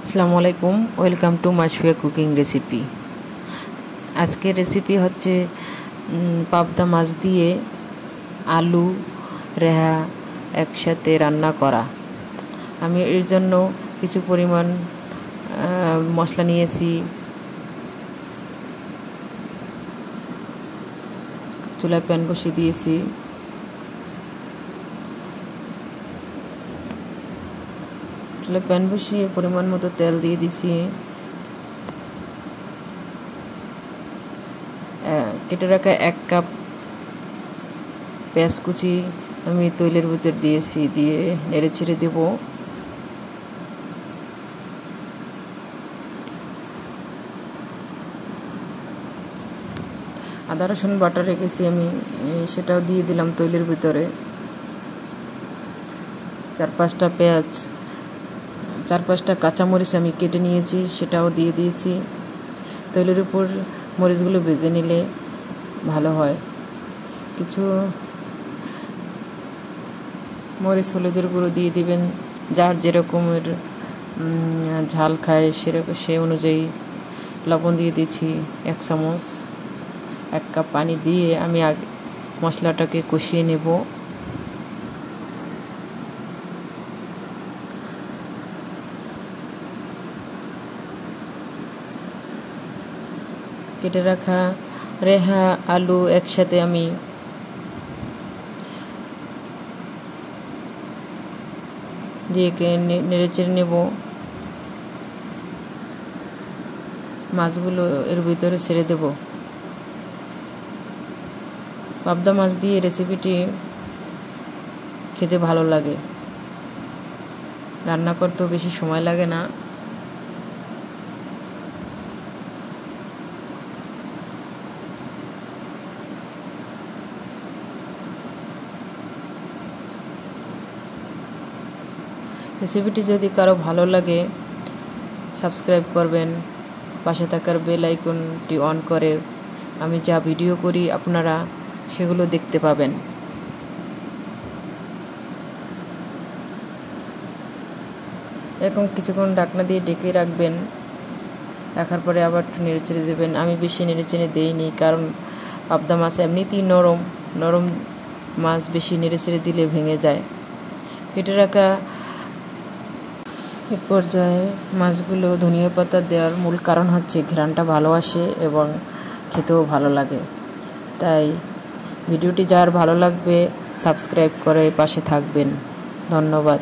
আসসালামু আলাইকুম, welcome to মাশফিয়া cooking recipe. আজকের রেসিপি হচ্ছে পাবদা মাছ দিয়ে আলু রেহা একসাথে রান্না করা। আমি এর জন্য কিছু পরিমাণ মশলা নিয়েছি। চুলায় প্যান বসিয়ে দিয়েছি। চুলায় প্যান বসিয়ে পরিমাণ মতো তেল দিয়ে দিছি। কেটে রাখা 1 কাপ পেঁয়াজ কুচি আমি তৈলের ভিতর দিয়েছি, দিয়ে নেড়ে ছেড়ে দেব। আদা রসুন বাটা রেখেছি আমি, সেটাও দিয়ে দিলাম তৈলের ভিতরে। 4-5টা পেঁয়াজ, 4-5টা কাঁচামরিচ আমি কেটে নিয়েছি, সেটাও দিয়ে দিয়েছি। তৈলের উপর মরিচগুলো ভেজে নিলে ভালো হয়। কিছু মরিচ হলুদের গুঁড়ো দিয়ে দিবেন, যার যেরকমের ঝাল খায় সে অনুযায়ী। লবণ দিয়ে দিচ্ছি 1 চামচ। 1 কাপ পানি দিয়ে আমি আগে মশলাটাকে কষিয়ে নেব। কেটে রাখা রেহা আলু একসাথে আমি দিয়ে নেড়ে চেড়ে নেব। মাছগুলো এর ভিতরে ছেড়ে দেব। পাবদা মাছ দিয়ে রেসিপিটি খেতে ভালো লাগে, রান্না করতেও বেশি সময় লাগে না। রেসিপিটি যদি কারো ভালো লাগে সাবস্ক্রাইব করবেন, পাশে থাকার বেল আইকনটি অন করে আমি যা ভিডিও করি আপনারা সেগুলো দেখতে পাবেন। এরকম কিছুক্ষণ ঢাকনা দিয়ে ঢেকে রাখবেন। রাখার পরে আবার নেড়ে চেড়ে দেবেন। আমি বেশি নেড়ে চেড়ে দিইনি, কারণ পাবদা মাছ এমনিতেই নরম মাছ, বেশি নেড়ে চেড়ে দিলে ভেঙে যায়। কেটে রাখা এক পর্যায়ে মাছগুলো ধনিয়া পাতা দেওয়ার মূল কারণ হচ্ছে ঘ্রাণটা ভালো আসে এবং খেতেও ভালো লাগে। তাই ভিডিওটি যার ভালো লাগবে সাবস্ক্রাইব করে পাশে থাকবেন। ধন্যবাদ।